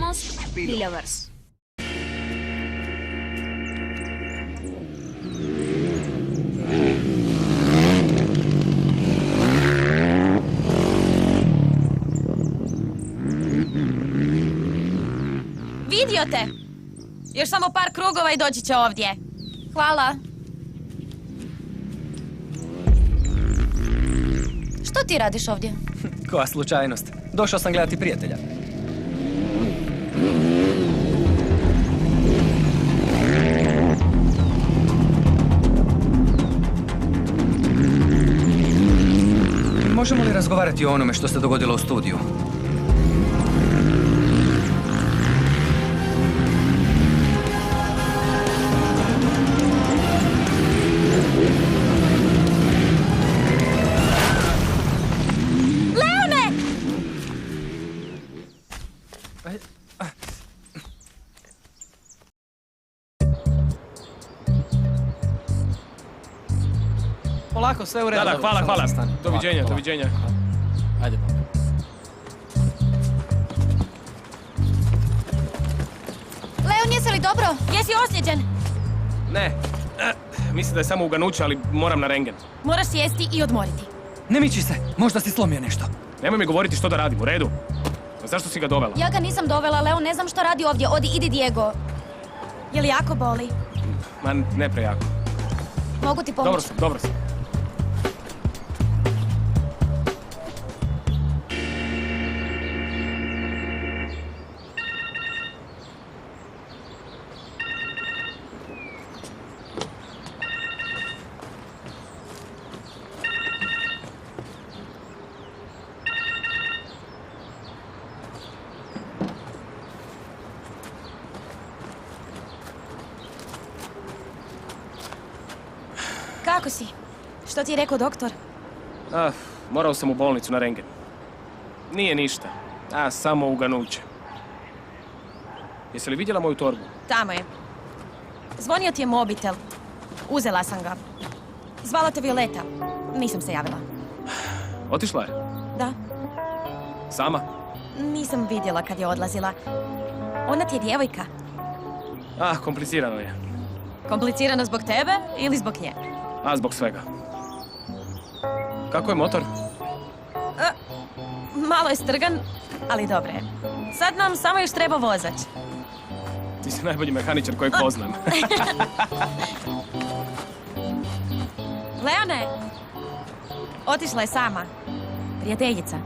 Almost Believers. Vidio te! Još samo par krugova i doći će ovdje. Hvala. Što ti radiš ovdje? Koja slučajnost. Došao sam gledati prijatelja. Možemo li razgovarati o onome što se dogodilo u studiju? Polako, sve u redu. Da, hvala. Doviđenja, doviđenja. Ajde, pa. Leon, jesi li dobro? Jesi ozlijeđen? Ne, mislim da je samo uganuće, ali moram na rengen. Moraš sjesti i odmoriti. Ne miči se, možda si slomio nešto. Nemoj mi govoriti što da radim, u redu? A zašto si ga dovela? Ja ga nisam dovela, Leon, ne znam što radi ovdje. Odi, idi, Diego. Je li jako boli? Ma, ne prejako. Mogu ti pomoći? Dobro sam. Kako si? Što ti je rekao doktor? Morao sam u bolnicu na rengen. Nije ništa. Samo uganuće. Jesi li vidjela moju torbu? Tamo je. Zvonio ti je mobitel. Uzela sam ga. Zvala te Violeta. Nisam se javila. Otišla je? Da. Sama? Nisam vidjela kad je odlazila. Ona ti je djevojka. Komplicirano je. Komplicirano zbog tebe ili zbog nje? Zbog svega. Kako je motor? Malo je strgan, ali dobro je. Sad nam samo još treba vozač. Ti si najbolji mehaničar kojeg poznam. Leone! Otišla je sama. Prijateljica.